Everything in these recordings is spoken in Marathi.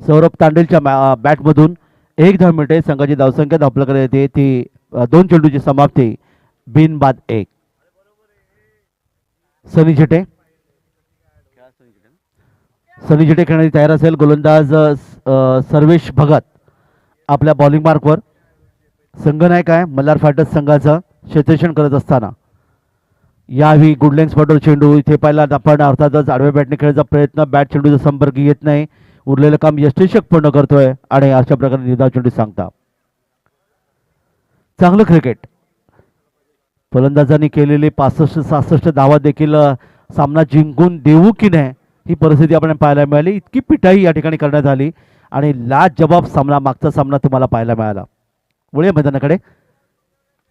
सौरभ तांडेलच्या बॅटमधून एक धाव मिळते. संघाची धावसंख्या धावपलाकडे येते ती 2 चेंडूची समाप्ती बिनबाद 1. सनी झेटे खेळण्याची तयार असेल. गोलंदाज सर्वेश भगत आपल्या बॉलिंग मार्कवर. संघनायक आहे मल्हार फायटर्स संघाचं क्षेत्ररक्षण करत असताना. यावेळी गुड लेन्थ स्पॉटवर चेंडू. इथे पहिला आपण अर्थातच आडव्या बॅटने खेळायचा प्रयत्न. बॅट चेंडूचा संपर्क येत नाही. उरलेलं काम यष्टीशक पूर्ण करतोय आणि अशा प्रकारे निर्धाव चेंडू सांगता. चांगलं क्रिकेट. फलंदाजांनी केलेले 65-66 धावा देखील सामना जिंकून देऊ की नाही ही परिस्थिती आपण पाहायला मिळाली. इतकी पिटाई या ठिकाणी करण्यात आली आणि लाजबाब सामना मागचा सामना तुम्हाला पाहायला मिळाला. वळूया मैदानाकडे.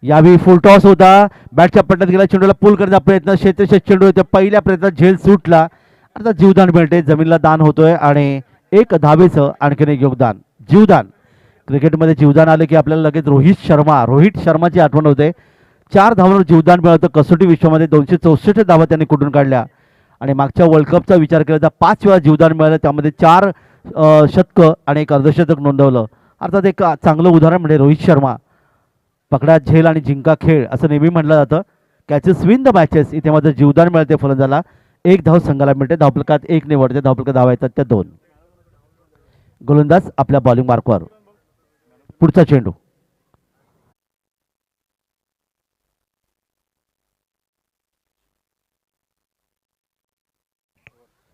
यावेळी फुल टॉस होता. बॅटच्या पट्ट्यात गेला. चेंडूला पुल करण्याचा प्रयत्न. क्षेत्ररक्षक चेंडू होते. पहिल्या प्रयत्नात झेल सुटला. आता जीवदान मिळते. जमीनला दान होतोय आणि एक धावेचं आणखीन एक योगदान. जीवदान. क्रिकेटमध्ये जीवदान आले की आपल्याला लगेच रोहित शर्माची आठवण होते. 4 धावांवर जीवदान मिळवतं. कसोटी विश्वामध्ये 264 धावा त्यांनी कुठून काढल्या आणि मागच्या वर्ल्ड कपचा विचार केला तर 5 वेळा जीवदान मिळालं. त्यामध्ये 4 शतकं आणि एक अर्धशतक नोंदवलं. अर्थात एक चांगलं उदाहरण म्हणजे रोहित शर्मा. पकडा झेल आणि जिंका खेळ असं नेहमी म्हटलं जातं. Catches win the matches. इथे मात्र जीवदान मिळते फलंदाजाला. एक धाव संघाला मिळते. धावफलकात 1 निवडते. धावफलकात धावा येतात त्या 2. गोलंदाज आपल्या बॉलिंग मार्कवर. पुढचा चेंडू.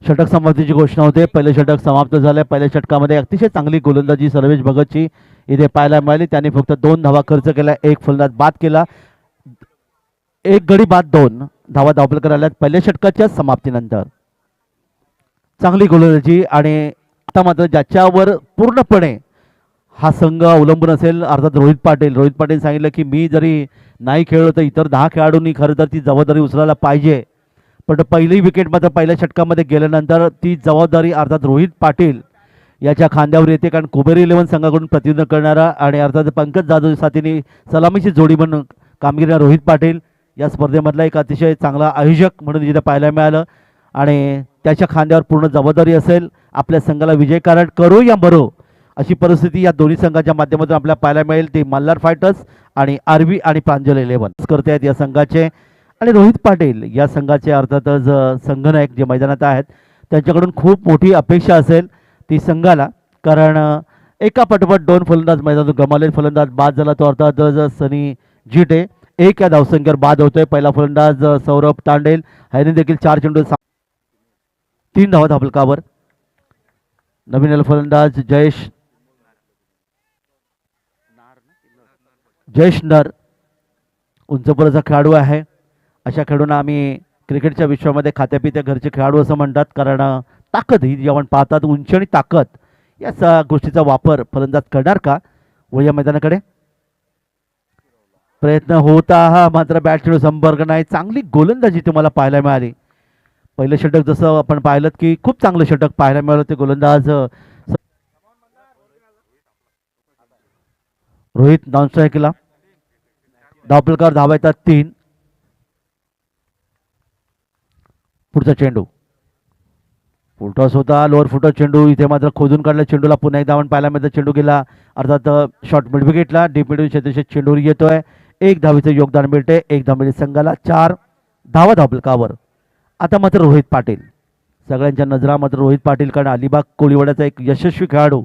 षटक समाप्तीची घोषणा होते. पहिले षटक समाप्त झाले. पहिल्या षटकामध्ये अतिशय चांगली गोलंदाजी सर्वेश भगतची इथे पाहायला मिळाली. त्यांनी फक्त 2 धावा खर्च केला. एक फलंदाज बाद केला. एक गडी बाद 2 धावा धावफलकात आल्या पहिल्या षटकाच्या समाप्तीनंतर. चांगली गोलंदाजी आणि आता मात्र ज्याच्यावर पूर्णपणे हा संघ अवलंबून असेल अर्थात रोहित पाटील सांगितलं की मी जरी नाही खेळलो तर इतर 10 खेळाडूंनी खरं तर ती जबाबदारी उचलायला पाहिजे. पण पहिली विकेट मात्र पहिल्या षटकामध्ये गेल्यानंतर ती जबाबदारी अर्थात रोहित पाटील याच्या खांद्यावर येते. कारण कुबेर 11 संघाकडून प्रतिनिधित्व करणारा आणि अर्थात पंकज जाधव साथीने सलामीची जोडी म्हणून कामगिरी रोहित पाटील या स्पर्धेमधला एक अतिशय चांगला आयोजक म्हणून जिथे पाहायला मिळालं आणि त्याच्या खांद्यावर पूर्ण जबाबदारी असेल. आपल्या संघाला विजयकारक करो या मरो अशी परिस्थिती या दोन्ही संघाच्या माध्यमातून आपल्याला पाहायला मिळेल. ते मल्हार फायटर्स आणि आरबी आणि प्रांजल 11 करते आहेत या संघाचे. आणि रोहित पाटील या संघाचे अर्थातच संघनायक जे मैदानात आहेत त्यांच्याकडून खूप मोठी अपेक्षा असेल ती संघाला. कारण एका पटपट 2 फलंदाज मैदानातून गमावले. फलंदाज बाद झाला तो अर्थातच सनी झिटे. एक या धावसंख्येवर बाद होतोय. पहिला फलंदाज सौरभ तांडेल ह्याने देखील 4 चेंडू 3 धावा धावफलकावर. नवीन फलंदाज जयेश नर उंचपुराचा खेळाडू आहे. अशा खेळाडूंना आम्ही क्रिकेटच्या विश्वामध्ये खात्यापित्या घरचे खेळाडू असं म्हणतात. कारण ताकद ही जेव्हा पाहतात उंची आणि ताकद या गोष्टीचा वापर फलंदाज करणार का. वळूया मैदानाकडे. प्रयत्न होता हा मात्र बॅट चेंडू संपर्क नाही. चांगली गोलंदाजी तुम्हाला पाहायला मिळाली. पहिलं षटक जसं आपण पाहिलं की खूप चांगलं षटक पाहायला मिळालं. ते गोलंदाज रोहित नॉनस्ट्राईकला. धावफलकावर धावा येतात 3. पुढचा चेंडू. फुलटॉस होता. लोअर फुटर चेंडू. इथे मात्र खोदून काढला चेंडूला. पुन्हा एकदा आपण पाहायला मिळतं. चेंडू गेला अर्थात शॉर्ट मिड विकेटला. डीप मिड क्षेत्रक्षक चेंडूवर येतोय. 1 धावेचं योगदान मिळते. 1 धाव मिळते संघाला. 4 धावा धावफलकावर. आता मात्र रोहित पाटील. सगळ्यांच्या नजरा मात्र रोहित पाटील. कारण अलिबाग कोळीवाड्याचा एक यशस्वी खेळाडू.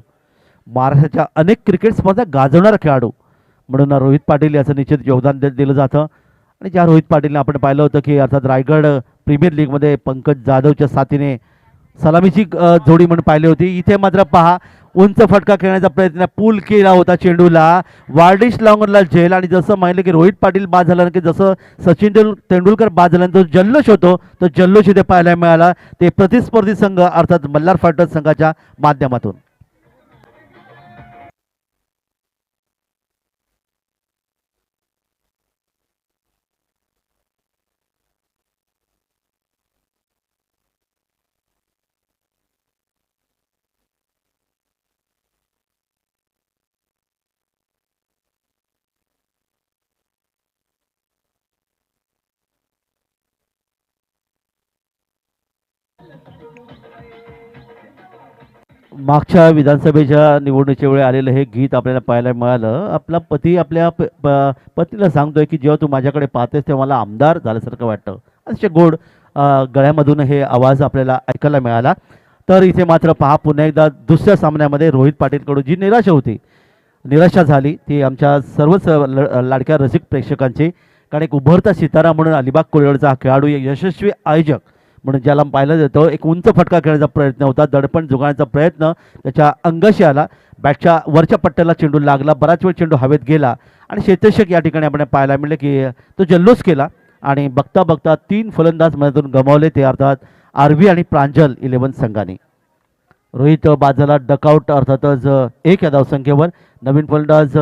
महाराष्ट्राच्या अनेक क्रिकेट स्पर्धा गाजवणारा खेळाडू म्हणून रोहित पाटील याचं निश्चित योगदान दिलं जातं. आणि ज्या रोहित पाटीलने आपण पाहिलं होतं की अर्थात रायगड प्रीमियर लीगमध्ये पंकज जाधवच्या साथीने सलामीची जोडी म्हणून पाहिली होती. इथे मात्र पहा उंच फटका खेळण्याचा प्रयत्न. पूल केला होता चेंडूला. वार्डिश लॉंगरला झेल. आणि जसं माहिती की रोहित पाटील बाद झाल्यानंतर की जसं सचिन तेंडुलकर बाद झाल्यानंतर जल्लोष होतो तो जल्लोष इथे पाहायला मिळाला. ते प्रतिस्पर्धी संघ अर्थात मल्हार फायटर्स संघाच्या माध्यमातून. मागच्या विधानसभेच्या निवडणुकीच्या वेळी आलेलं हे गीत आपल्याला पाहायला मिळालं. आपला पती आपल्या पत्नीला सांगतोय की जेव्हा तू माझ्याकडे पाहतेस तेव्हा मला आमदार झाल्यासारखं वाटतं. असे गोड गळ्यामधून हे आवाज आपल्याला ऐकायला मिळाला. तर इथे मात्र पहा पुन्हा एकदा दुसऱ्या सामन्यामध्ये रोहित पाटीलकडून जी निराशा होती, निराशा झाली ती आमच्या सर्वच लाडक्या रसिक प्रेक्षकांची. कारण एक उभरता सितारा म्हणून अलिबाग कोळीवाडचा हा खेळाडू, एक यशस्वी आयोजक म्हणून ज्याला पाहिलं जातं, एक उंच फटका खेळण्याचा प्रयत्न होता, दडपण जुगाळण्याचा प्रयत्न त्याच्या अंगाशी आला, बॅटच्या वरच्या पट्ट्याला चेंडू लागला, बराच वेळ चेंडू हवेत गेला आणि क्षेत्ररक्षक या ठिकाणी आपण पाहायला मिळले की तो जल्लोष केला आणि बघता बघता 3 फलंदाज मनातून गमावले, ते अर्थात आरवी आणि प्रांजल 11 संघाने. रोहित बाजाला डकआउट अर्थातच 1 या धावसंख्येवर. नवीन फलंदाज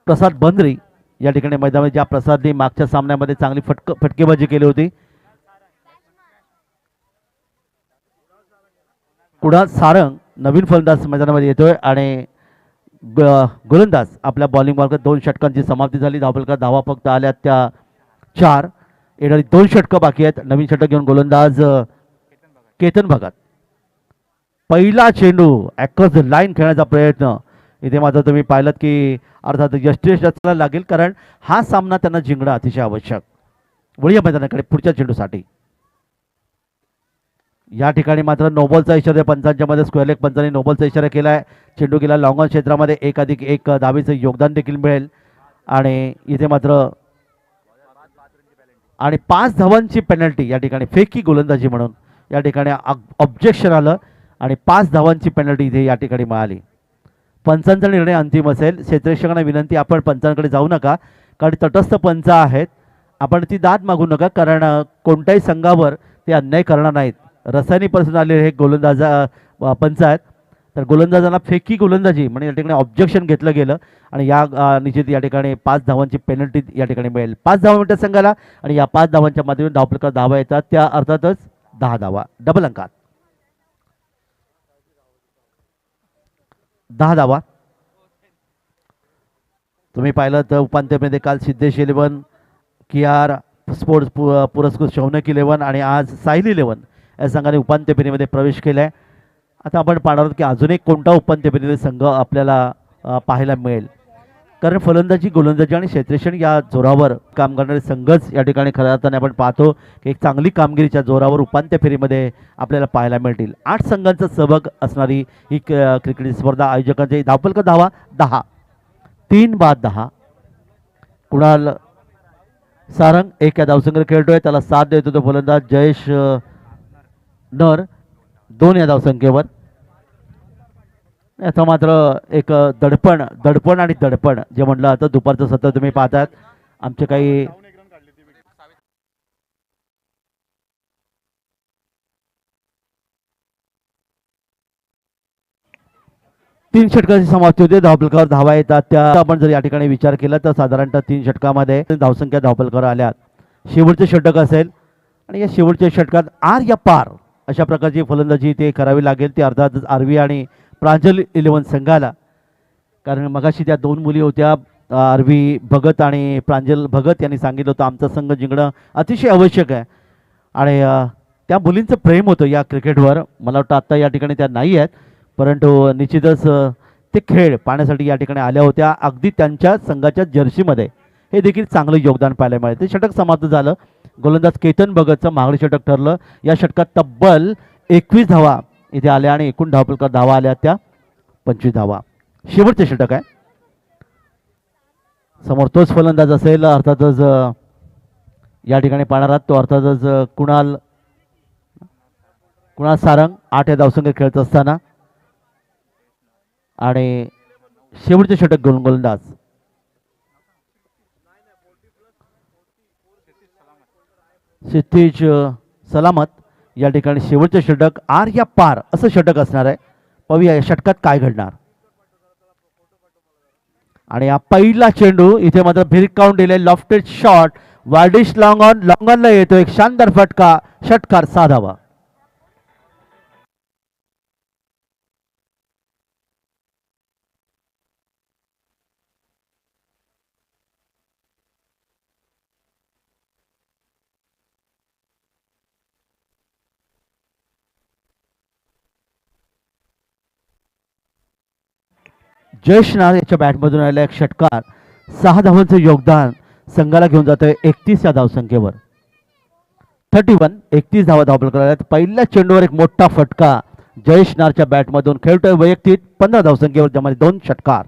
प्रसाद बंद्री या ठिकाणी मैदानामध्ये, ज्या प्रसादने मागच्या सामन्यामध्ये चांगली फटकेबाजी केली होती. कुणाल सारंग नवीन फलंदाज मैदानामध्ये येतोय आणि गोलंदाज आपल्या बॉलिंग मार्गात 2 षटकांची समाप्ती झाली. धावफलकात धावा फक्त आल्या त्या 4. येणारी 2 षटकं बाकी आहेत. नवीन षटक घेऊन गोलंदाज केतन भगत. पहिला चेंडू ॲक्रॉस द लाईन खेळण्याचा प्रयत्न. इथे मात्र तुम्ही पाहिलं की अर्थात यष्टीश रचना लागेल, कारण हा सामना त्यांना जिंकणं अतिशय आवश्यक. वळूया मैदानाकडे पुढच्या चेंडूसाठी. या ठिकाणी मात्र नोबॉलचा इशारा पंचांच्या मध्ये, स्क्वेअर लेग पंचांनी नोबॉलचा इशारा केला आहे. चेंडू गेला लॉंग ऑन क्षेत्रामध्ये, 1+1 धावेचं योगदान देखील मिळेल आणि इथे मात्र आणि 5 धावांची पेनल्टी या ठिकाणी, फेकी गोलंदाजी म्हणून या ठिकाणी ऑब्जेक्शन आलं आणि 5 धावांची पेनल्टी इथे या ठिकाणी मिळाली. पंचांचा निर्णय अंतिम असेल. क्षेत्ररक्षकांना विनंती, आपण पंचांकडे जाऊ नका, कारण तटस्थ पंच आहेत, आपण ती दाद मागू नका, कारण कोणत्याही संघावर ते अन्याय करणार नाहीत. रसायनीपासून आलेले हे गोलंदाज पंच आहेत. तर गोलंदाजांना फेकी गोलंदाजी म्हणजे या ठिकाणी ऑब्जेक्शन घेतलं गेलं आणि या निश्चित या ठिकाणी 5 धावांची पेनल्टी या ठिकाणी मिळेल. 5 धावा मिळतात संघाला आणि या 5 धावांच्या माध्यमातून धावफलकात धावा येतात, त्या अर्थातच 10 धावा, डबल अंकात 10 धावा. तुम्ही पाहिलं तर उपांत्यमध्ये काल सिद्धेश 11, KR स्पोर्ट्स पुरस्कृत शौनक 11 आणि आज साहिल 11 या संघाने उपांत्य फेरीमध्ये प्रवेश केला आहे. आता आपण पाहणार आहोत की अजून एक कोणता उपांत्य फेरीमध्ये संघ आपल्याला पाहायला मिळेल, कारण फलंदाजी, गोलंदाजी आणि क्षेत्ररक्षण या जोरावर काम करणारे संघच या ठिकाणी खऱ्या अर्थाने आपण पाहतो की एक चांगली कामगिरीच्या जोरावर उपांत्य फेरीमध्ये आपल्याला पाहायला मिळतील. 8 संघांचा सहभाग असणारी ही क्रिकेट स्पर्धा. आयोजकांचे धावफलक धावा 10, 3 बाद 10. कुणाल सारंग 1 या धावसंख्येवर खेळतोय, त्याला साथ देतो तो फलंदाज जयेश नर 2 या धावसंख्येवर. याचा मात्र एक दडपण आणि दडपण जे म्हटलं आता दुपारचं सत्र तुम्ही पाहतात. आमचे काही तीन षटकाची समाप्ती होते, धावफलकावर धावा येतात त्या आपण जर या ठिकाणी विचार केला तर साधारणतः 3 षटकामध्ये धावसंख्या धावफलकावर आल्यात. शेवटचे षटक असेल आणि या शेवटच्या षटकात आर या पार अशा प्रकारची फलंदाजी ते करावी लागेल, ती अर्थातच आरवी आणि प्रांजल 11 संघाला. कारण मगाशी त्या 2 मुली होत्या, आरवी भगत आणि प्रांजल भगत, यांनी सांगितलं होतं आमचा संघ जिंकणं अतिशय आवश्यक आहे आणि त्या मुलींचं प्रेम होतं या क्रिकेटवर. मला वाटतं आत्ता या ठिकाणी त्या नाही आहेत, परंतु निश्चितच ते खेळ पाहण्यासाठी या ठिकाणी आल्या होत्या, अगदी त्यांच्या संघाच्या जर्सीमध्ये. हे देखील चांगलं योगदान पाहायला मिळालं. ते षटक समाप्त झालं. गोलंदाज केतन भगतचं मागणी षटक ठरलं. या षटकात तब्बल 21 धावा इथे आल्या आणि एकूण धावफलकात धावा आल्या त्या 25 धावा. शेवटचे षटक आहे. समोर तोच फलंदाज असेल अर्थातच या ठिकाणी पाहणार आहात, तो अर्थातच कुणाल सारंग 8 या धावसंख्येत खेळत असताना आणि शेवटचे षटक घेऊन गोलंदाज क्षितिज सलामत या ठिकाणी शेवटचे षटक आर या पार असं षटक असणार आहे. पाहूया या षटकात काय घडणार. आणि हा पहिला चेंडू इथे मात्र भिरकावून दिले, लॉफ्टेड शॉट, वार्डिश लॉंग ऑनला येतो, एक शानदार फटका, षटकार 6 धावा. जयेश नार याच्या बॅटमधून आलेला एक षटकार 6 धावांचं योगदान संघाला घेऊन जातोय 31 या धावसंख्येवर. 31 31 धावा धावफलकाला. पहिल्या चेंडूवर एक मोठा फटका जयेश नारच्या बॅटमधून खेळतोय वैयक्तिक 15 धावसंख्येवर, ज्यामध्ये 2 षटकार.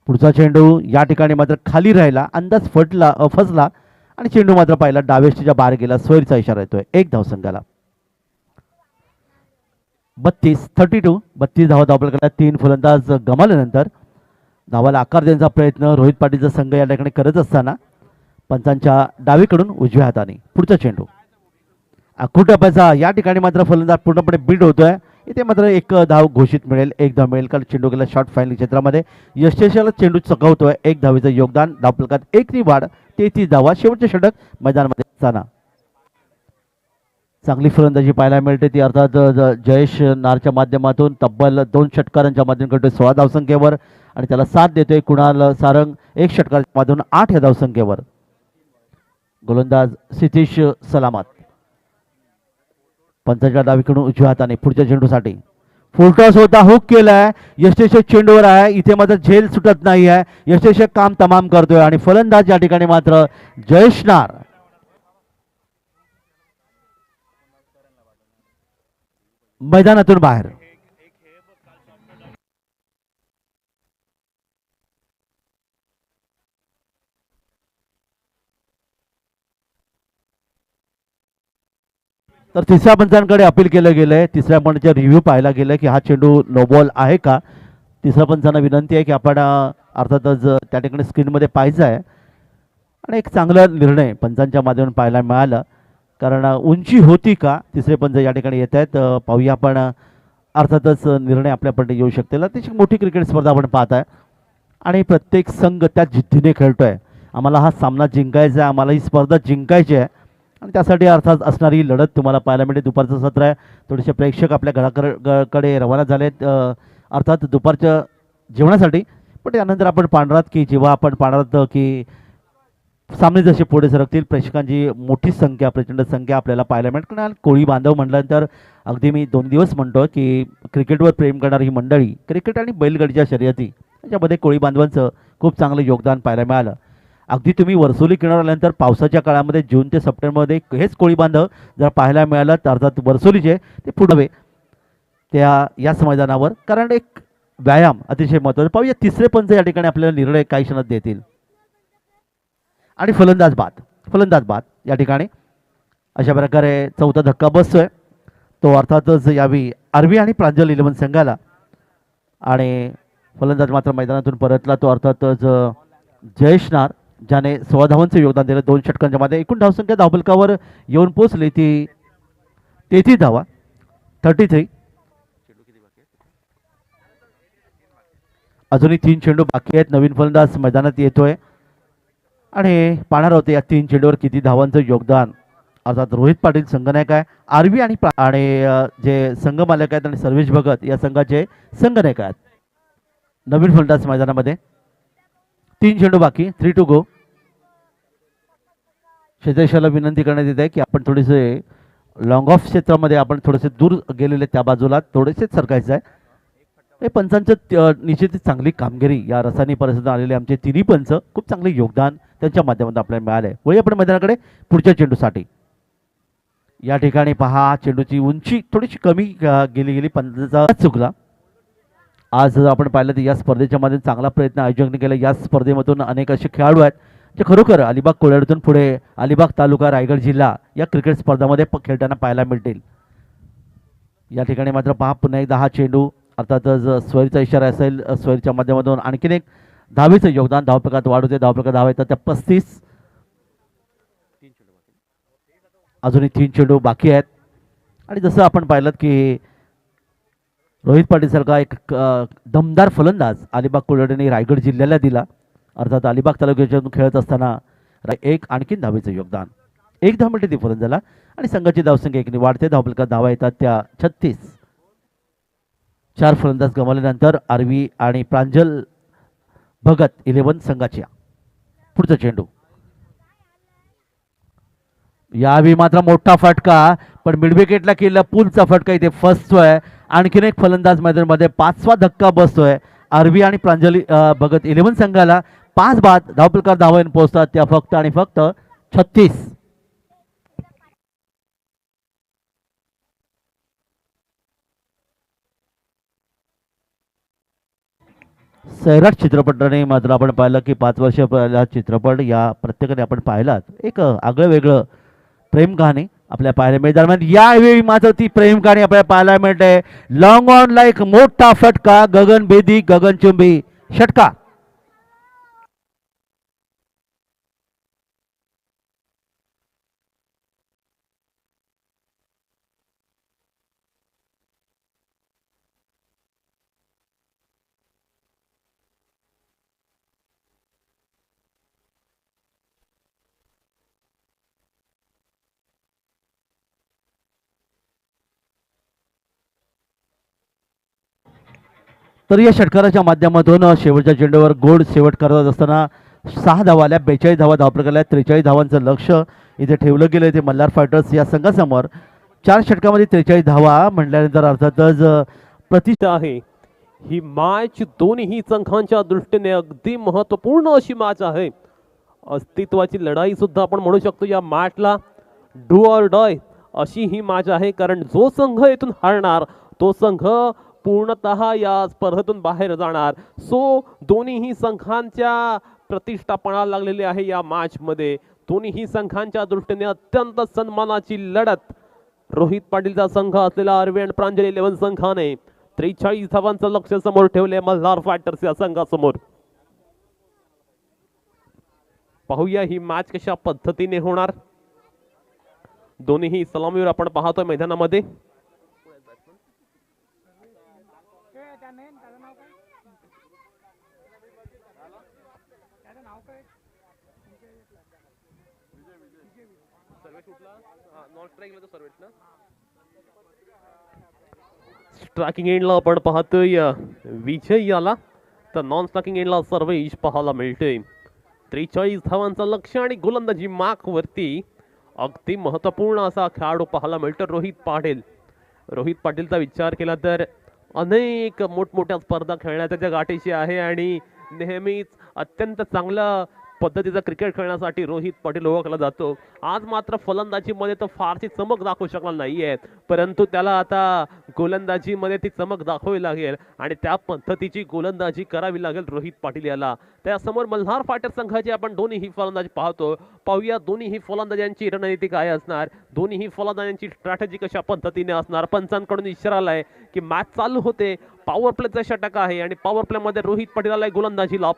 पुढचा चेंडू या ठिकाणी मात्र खाली राहिला, अंदाज फसला आणि चेंडू मात्र पाहिला डावेष्टीच्या बाहेर गेला. सोयीचा इशारा येतोय 1 धावसंख्याला. 32 धावा धावफलकाला. 3 फलंदाज गमावल्यानंतर धावाला आकार देण्याचा प्रयत्न रोहित पाटीलचा संघ या ठिकाणी करत असताना पंचांच्या डावीकडून उजव्या हाताने पुढचा चेंडू अकुटप्याचा. या ठिकाणी मात्र फलंदाज पूर्णपणे बीट होतोय. इथे मात्र 1 धाव घोषित मिळेल. 1 धाव मिळेल कारण चेंडू गेला शॉर्ट फायनल क्षेत्रामध्ये. यशस्वीला चेंडू चकवतोय. 1 धावेचं योगदान. धावफलकात 1 नी वाढ. 33 धावा. शेवटचे षटक मैदानामध्ये असताना चांगली फलंदाजी पाहायला मिळते ती अर्थात जयेश नारच्या माध्यमातून तब्बल 2 षटकारांच्या माध्यमातून करतोय 16 धावसंख्येवर आणि त्याला साथ देतोय कुणाल सारंग 1 षटकाराच्या माध्यमातून 8 या धावसंख्येवर. गोलंदाज सितीश सलामत पंचाच्या डावीकडून उजव्या हाताने पुढच्या चेंडूसाठी फुलटॉस होता. हुक केलाय. यशस्वी चेंडूवर आहे. इथे मात्र झेल सुटत नाही आहे. यशस्वी काम तमाम करतोय आणि फलंदाज या ठिकाणी मात्र जयेश नार मैदानातून बाहेर. तर तिसऱ्या पंचांकडे अपील केलं गेलंय. तिसऱ्या पंचाचा रिव्ह्यू पाहायला गेलं की हा चेंडू नो बॉल आहे का. तिसऱ्या पंचांना विनंती आहे की आपण अर्थातच त्या ठिकाणी स्क्रीनमध्ये पाहायचं आहे आणि एक चांगला निर्णय पंचांच्या माध्यमातून पाहायला मिळाला. कारण उंची होती का तिसरे पंच या ठिकाणी येत आहेत. पाहूया आपण अर्थातच निर्णय आपल्यापर्यंत येऊ शकतील. अतिशय मोठी क्रिकेट स्पर्धा आपण पाहत आहे आणि प्रत्येक संघ त्या जिद्दीने खेळतोय. आम्हाला हा सामना जिंकायचा आहे, आम्हाला ही स्पर्धा जिंकायची आहे आणि त्यासाठी अर्थात असणारी लढत तुम्हाला पाहायला मिळते. दुपारचं सत्र आहे. थोडेसे प्रेक्षक आपल्या घराकडे रवाना झालेत अर्थात दुपारच्या जेवणासाठी. पण त्यानंतर आपण पाहणार की जेव्हा आपण पाहणार की सामने जसे पुढे सरकतील प्रेक्षकांची मोठी संख्या प्रचंड संख्या आपल्याला पाहायला मिळेल. कारण कोळी बांधव म्हटल्यानंतर अगदी मी 2 दिवस म्हणतो की क्रिकेटवर प्रेम करणारी ही मंडळी क्रिकेट आणि बैलगाडीच्या शर्यती याच्यामध्ये कोळी बांधवांचं खूप चांगलं योगदान पाहायला मिळालं. अगदी तुम्ही वर्सोली किनार आल्यानंतर पावसाच्या काळामध्ये जून ते सप्टेंबरमध्ये हेच कोळी बांधव जर पाहायला मिळालं तर अर्थात वर्सोलीचे ते पुढे याच मैदानावर. कारण एक व्यायाम अतिशय महत्त्वाचा. पाहूया तिसरे पंच या ठिकाणी आपल्याला निर्णय काही क्षणात देतील. आणि फलंदाज बाद या ठिकाणी अशा प्रकारे चौथा धक्का बसतोय. तो अर्थातच यावी आरवी आणि प्रांजल इलेव्हन संघाला आणि फलंदाज मात्र मैदानातून परतला तो अर्थातच जयेश नार ज्याने 16 धावांचं योगदान दिलं 2 षटकांच्या मध्ये. एकूण धावसंख्या धावफलकावर येऊन पोहोचली ती 33 धावा. 33. अजूनही 3 चेंडू बाकी आहेत. नवीन फलंदाज मैदानात येतोय आणि पाहणार होते या 3 चेंडूवर किती धावांचं योगदान. अर्थात रोहित पाटील संघनायक आहे. आरवी आणि जे संघ मालक आहेत आणि सर्वेश भगत या संघाचे संघनायक आहेत. नवीन फलंदाज मैदानामध्ये. 3 चेंडू बाकी. 3 to go. शेजारशाला विनंती करण्यात येत आहे की आपण थोडेसे लॉंग ऑफ क्षेत्रामध्ये आपण थोडेसे दूर गेलेले त्या बाजूला थोडेसे सरकायचं आहे. हे पंचांचं निश्चित चांगली कामगिरी या रसानी परिषदेत आलेले आमचे तिन्ही पंच खूप चांगले योगदान त्यांच्या माध्यमातून आपल्याला मिळाले. वळी आपण मैदानाकडे पुढच्या चेंडूसाठी. या ठिकाणी पहा चेंडूची उंची थोडीशी कमी गेली पंचाचा चुकला. आज आपण पाहिलं तर या स्पर्धेच्या मध्ये चांगला प्रयत्न आयोजकांनी केला. या स्पर्धेमधून अनेक असे खेळाडू आहेत जे खरोखर अलिबाग कोल्हाड्यातून पुढे अलिबाग तालुका रायगड जिल्हा या क्रिकेट स्पर्धामध्ये खेळताना पाहायला मिळतील. या ठिकाणी मात्र पहा पुन्हा एकदा हा चेंडू अर्थातच स्वैरचा इशारा असेल. स्वैरच्या माध्यमातून आणखीन एक धावेचं योगदान. धावफलकात वाढ होते. धावफलकात धावा येतात त्या 35. अजूनही 3 चेंडू बाकी आहेत आणि जसं आपण पाहिलं की रोहित पाटील सारखा एक दमदार फलंदाज अलिबाग कोल्हाड्याने रायगड जिल्ह्याला दिला. अर्थात अलिबाग तालुक्यातून खेळत असताना एक आणखीन धावेचं योगदान. 1 धाव मिळते ती फलंदाला आणि संघाची धावसंख्या 1 वाढते. धावफलकात धावा येतात त्या 36. 4 फलंदाज गमावल्यानंतर आरवी आणि प्रांजल भगत 11 संघाच्या. पुढचा चेंडू यावेळी मात्र मोठा फटका पण मिड विकेटला केलेला पूलचा फटका इथे फसतोय. आणखीन एक फलंदाज मैदानामध्ये 5वा धक्का बसतोय. आरबी आणि प्रांजली भगत 11 संघाला 5 बाद धावफलकावर धावा पोहोचतात त्या फक्त आणि फक्त 36. सैराट चित्रपटाने मात्र आपण पाहिलं की 5 वर्ष पहिला चित्रपट या प्रत्येकाने आपण पाहिलात एक आगळं वेगळं प्रेम कहाणी आपल्या पाहायला मिळते. दरम्यान यावेळी मात्र ती प्रेम कहाणी आपल्याला पाहायला मिळते. लॉंग ऑन लाईक मोठा फटका गगनभेदी गगनचुंबी षटका. तर या षटकाराच्या माध्यमातून शेवटच्या चेंडूवर गोड शेवट करत असताना 6 धावा आल्या. 42 धावा धावप्रकाराला 43 धावांचं लक्ष इथे ठेवलं गेलं ते मल्हार फायटर्स या संघासमोर. 4 षटकामध्ये 43 धावा म्हटल्यानंतर अर्थातच प्रतिष्ठा आहे. ही मॅच दोन्ही संघांच्या दृष्टीने अगदी महत्त्वपूर्ण अशी मॅच आहे. अस्तित्वाची लढाई सुद्धा आपण म्हणू शकतो या मॅचला. डू ऑर डाय अशी ही मॅच आहे, कारण जो संघ येथून हारणार तो संघ पूर्णतः या स्पर्धेतून बाहेर जाणार. सो दोन्ही संघांच्या प्रतिष्ठा पणाला लागलेली आहे या मॅच मध्ये. दोन्ही संघांच्या दृष्टीने अत्यंत सन्मानाची लढत. रोहित पाटीलचा संघ असलेला आरवी आणि प्रांजली 11 संघाने 43 धावांचं लक्ष समोर ठेवले मल्हार फायटर्स या संघासमोर. पाहूया ही मॅच कशा पद्धतीने होणार. दोन्ही सलामीवर आपण पाहतोय मैदानामध्ये. स्ट्रायकिंग एंडला आपण पाहतोय विजय याला, तर नॉन स्ट्रायकिंग एंडला सर्वेश पाहायला मिळते. 43 धावांचं लक्ष आणि गोलंदाजी मार्क वरती अगदी महत्वपूर्ण असा खेळाडू पाहायला मिळतो रोहित पाटील. रोहित पाटीलचा विचार केला तर अनेक मोठमोठ्या स्पर्धा खेळण्याच्या त्या गाठीशी आहे आणि नेहमीच अत्यंत चांगला पद्धतीचा क्रिकेट खेळण्यासाठी रोहित पाटील ओळखला जातो. आज मात्र फलंदाजीमध्ये तो फारशी चमक दाखवू शकला नाहीये, परंतु त्याला आता गोलंदाजीमध्ये ती चमक दाखवावी लागेल आणि त्या पद्धतीची गोलंदाजी करावी लागेल रोहित पाटील याला. त्यासमोर मल्हार फायटर संघाची आपण दोन्ही फलंदाजी पाहतो. पाहूया दोन्ही फलंदाजांची रणनीती काय असणार, दोन्ही फलंदाजांची स्ट्रॅटेजी कशा पद्धतीने असणार. पंचांकडून इशारा आलाय की मॅच चालू होते. पॉवर प्लेचा षटक आहे आणि पॉवर प्ले मध्ये रोहित पाटील आलाय गोलंदाजीला.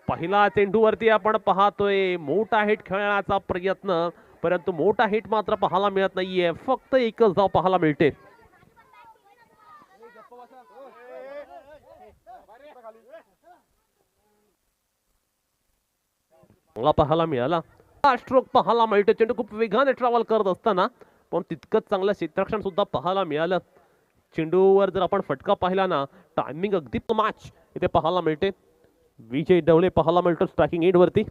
पहिला चेंडूवरती आपण पाहतोय मोठा हिट खेळण्याचा प्रयत्न, परंतु मोठा हिट मात्र पाहायला मिळत नाहीये. फक्त एकच धाव पाहायला मिळते. मला पाहायला मिळाला स्ट्रोक पाहायला मिळतो. चेंडू खूप वेगाने ट्रॅव्हल करत असताना पण तितकंच चांगलं क्षेत्ररक्षण सुद्धा पाहायला मिळालं. चेंडूवर जर आपण फटका पाहिला ना, टायमिंग अगदी मॅच इथे पाहायला मिळते. विजय डवळे पाहायला मिळतो स्ट्रायकिंग एंड वरती.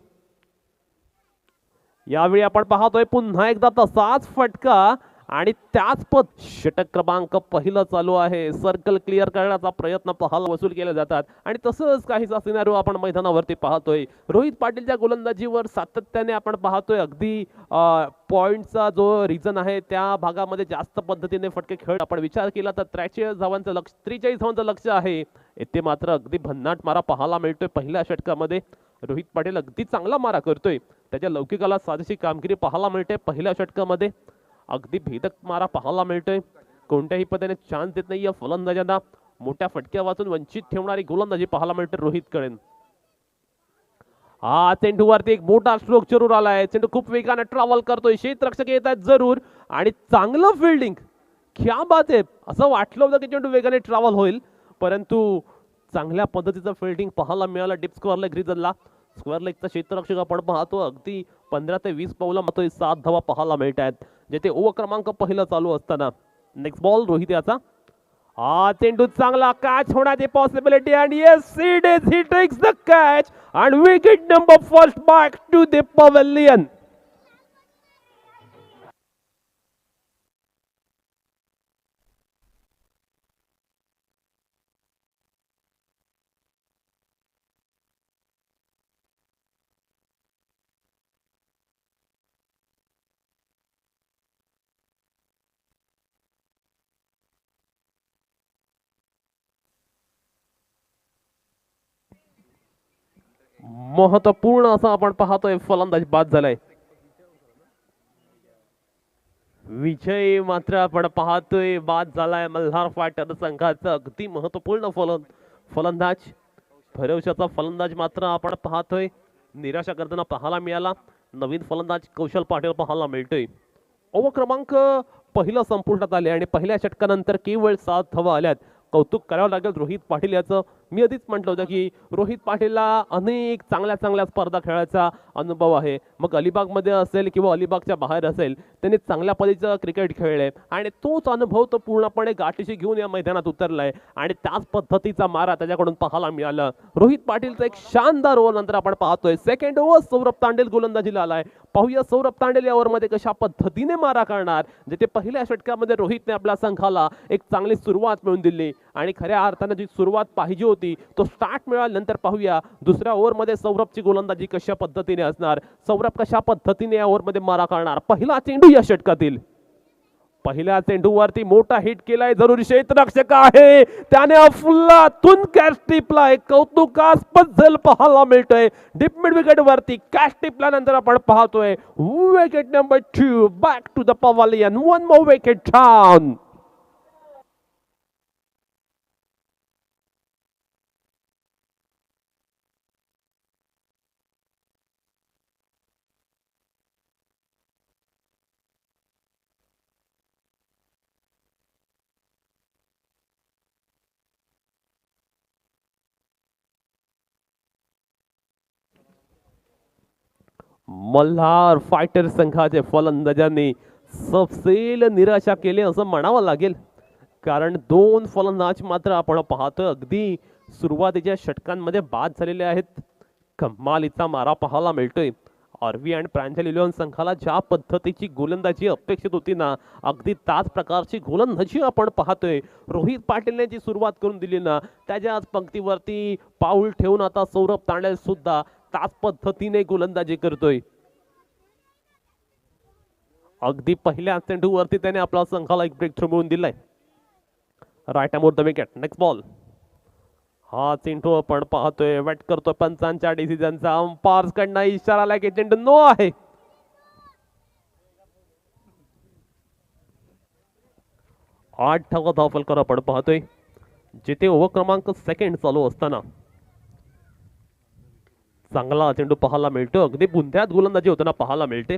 यावेळी आपण पाहतोय पुन्हा एकदा तसाच फटका आणि त्याच पद षटक क्रमांक पहिलं चालू आहे. सर्कल क्लिअर करण्याचा प्रयत्न पाहायला वसूल केले जातात आणि तसंच काहीसा सिनारिओ आपण मैदानावरती पाहतोय. रोहित पाटीलच्या गोलंदाजीवर सातत्याने आपण पाहतोय अगदी पॉइंटचा जो रिजन आहे त्या भागामध्ये जास्त पद्धतीने फटके खेळ आपण विचार केला तर 43 धावांचं लक्ष आहे. येथे मात्र अगदी भन्नाट मारा पाहायला मिळतोय. पहिल्या षटकामध्ये रोहित पाटील अगदी चांगला मारा करतोय. त्याच्या लौकिकाला साजेशी कामगिरी पाहायला मिळते. पहिल्या षटकामध्ये अगदी भेदक मारा पाहायला मिळतोय. कोणत्याही पद्धतीने चान्स देत नाहीये फलंदाजांना. मोठ्या फटक्या वाचून वंचित ठेवणारी गोलंदाजी पाहायला मिळते रोहित कडे. हा चेंडूवरती एक मोठा स्ट्रोक जरूर आलाय. चेंडू खूप वेगाने ट्रॅव्हल करतोय. क्षेत्ररक्षक येत आहेत जरूर आणि चांगलं फिल्डिंग. क्या बात आहे. असं वाटलं होतं की चेंडू वेगाने ट्रॅव्हल होईल, परंतु चांगल्या पद्धतीचं फिल्डिंग पाहायला मिळालं डीप स्क्वेअर लेग रिजनला. स्क्वेअर लेगचा क्षेत्ररक्षक आपण पाहतो अगदी 15 ते 20 पावला मात्र 7 धावा पाहायला मिळत आहेत. जेथे ओव्हर क्रमांक पहिला चालू असताना नेक्स्ट बॉल रोहित याचा. हा चेंडू चांगला कॅच होण्याची पॉसिबिलिटी आणि yes it is, he takes the catch and wicket number first back to the pavilion. महत्वपूर्ण असं आपण पाहतोय फलंदाज बाद झालाय. विजय मात्र आपण पाहतोय बाद झालाय मल्हार फायटर संघाचा अगदी महत्वपूर्ण फलंदाज भरवशाचा फलंदाज मात्र आपण पाहतोय निराशा करताना पाहायला मिळाला. नवीन फलंदाज कौशल पाटील पाहायला मिळतोय. ओव्हर क्रमांक पहिला संपुष्टात आले आणि पहिल्या षटकानंतर केवळ 7 धावा आल्यात. कौतुक करावं लागेल रोहित पाटील याचं. मी आधीच म्हटलं होतं की रोहित पाटीलला अनेक चांगल्या चांगल्या स्पर्धा खेळायचा अनुभव आहे. मग अलिबागमध्ये असेल किंवा अलिबागच्या बाहेर असेल त्यांनी चांगल्या पद्धतीचं क्रिकेट खेळलंय आणि तोच अनुभव तो पूर्णपणे गाठीशी घेऊन या मैदानात उतरलाय आणि त्याच पद्धतीचा मारा त्याच्याकडून पाहायला मिळाला. रोहित पाटीलचा एक शानदार ओव्हर नंतर आपण पाहतोय. सेकंड ओव्हर सौरभ तांडेल गोलंदाजीला आलाय. पाहूया सौरभ तांडेल या ओव्हरमध्ये कशा पद्धतीने मारा करणार. जिथे पहिल्या षटकामध्ये रोहितने आपल्या संघाला एक चांगली सुरुवात मिळवून दिली आणि खऱ्या अर्थाने जी सुरुवात पाहिजे होती तो स्टार्ट मिळाल्यानंतर पाहूया दुसऱ्या ओव्हरमध्ये सौरभची गोलंदाजी कशा पद्धतीने असणार. सौरभ कशा पद्धतीने या ओव्हरमध्ये मारा करणार. पहिला चेंडू या षटकातील पहिल्या चेंडूवरती मोठा हिट केलाय. जरुरी क्षेत्ररक्षक आहे त्याने अफलातून कॅच टिपलाय. कौतुकास्पद झेल पाहायला मिळतोय. डीप मिड विकेट वरती कॅच टिपल्यानंतर आपण पाहतोय wicket number 2 back to the pavilion. 1 more wicket down. Malhar fighter संघाचे फलंदाजांनी सपसेल निराशा केली असं म्हणावं लागेल. कारण 2 फलंदाज मात्र आपण पाहतो अगदी सुरुवातीच्या षटकांमध्ये बाद झालेले आहेत. कमालीचा मारा पाहायला मिळतोय. आरवी आणि प्रांजल इलेव्हन संघाला ज्या पद्धतीची गोलंदाजी अपेक्षित होती ना अगदी त्याच प्रकारची गोलंदाजी आपण पाहतोय. रोहित पाटीलने जी सुरुवात करून दिली ना त्याच्याच पंक्तीवरती पाऊल ठेवून आता सौरभ तांडेल सुद्धा त्याच पद्धतीने गोलंदाजी करतोय. अगदी पहिल्या चेंडूवरती त्याने आपल्या संघाला एक ब्रेक थ्रू मिळवून दिलाय. राईट अमोर द विकेट. Next ball. हा चेंडू आपण पाहतोय वेट करतोय पंचांच्या डिसिजनचा. अंपायर्स कडनं इशारा आला की चेंडू नो आहे. 8 धावा धावफलकर आपण पाहतोय. जिथे ओव्हर क्रमांक सेकंड चालू असताना चांगला चेंडू पाहायला मिळतो. अगदी बुंध्यात गोलंदाजी होताना पाहायला मिळते.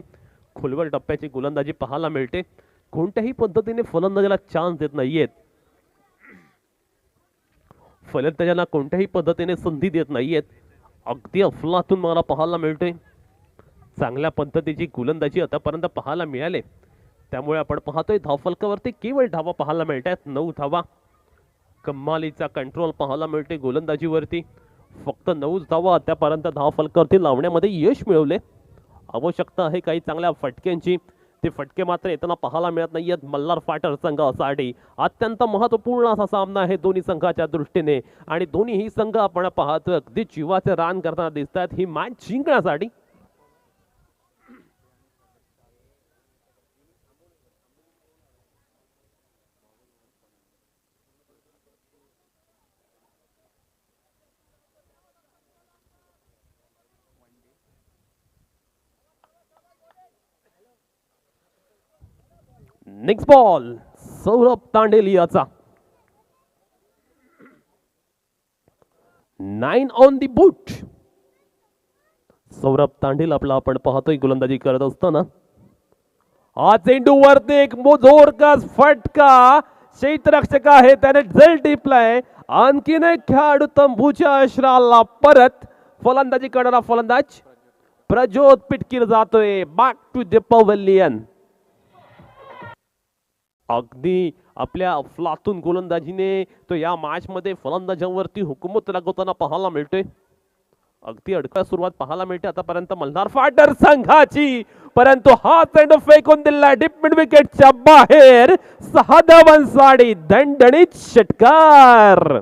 खोलवर टप्प्याची गोलंदाजी पाहायला मिळते. कोणत्याही पद्धतीने फलंदाजाला चान्स देत नाहीयेत. फलंदाजांना कोणत्याही पद्धतीने संधी देत नाहीयेत. अगदी अफलातून मला पाहायला मिळतोय. चांगल्या पद्धतीची गोलंदाजी आतापर्यंत पाहायला मिळाले. त्यामुळे आपण पाहतोय धावफलकावरती केवळ धावा पाहायला मिळतात. 9 धावा. कमालीचा कंट्रोल पाहायला मिळते गोलंदाजीवरती. फक्त 9 धावा आतापर्यंत धावफलकावरती लावण्यामध्ये यश मिळवले. आवश्यकता आहे काही चांगल्या फटक्यांची. ते फटके मात्र येताना पाहायला मिळत नाहीयेत मल्हार फायटर संघासाठी. अत्यंत महत्वपूर्ण असा सामना आहे दोन्ही संघाच्या दृष्टीने आणि दोन्ही संघ आपण पाहतोय अगदी जीवाचे रान करताना दिसतात ही मॅच जिंकण्यासाठी. नेक्स्ट बॉल सौरभ तांडेल याचा. 9 ऑन दी बूट. सौरभ तांडेल आपला आपण पाहतोय गोलंदाजी करत असताना. हा चेंडू वरती एक जोरदार फटका. क्षेत्ररक्षक आहे त्याने झेल टिपलाय. आणखीन एक खेळाडू तंबूच्या आश्रयाला परत. फलंदाजी करणारा फलंदाज प्रज्योत पिटकीर जातोय बॅक टू द पवेलियन. अगदी आपल्या अफलातून गोलंदाजीने तो या मॅच मध्ये फलंदाजांवरती हुकूमत लागवताना पाहायला मिळतोय. अगदी अडकळ सुरुवात पाहायला मिळते आतापर्यंत मल्हार फायटर संघाची. परंतु हा चेंडू फेकून दिला डीप मिड विकेटच्या बाहेर. 6 धावांसाठी दणदणीत षटकार.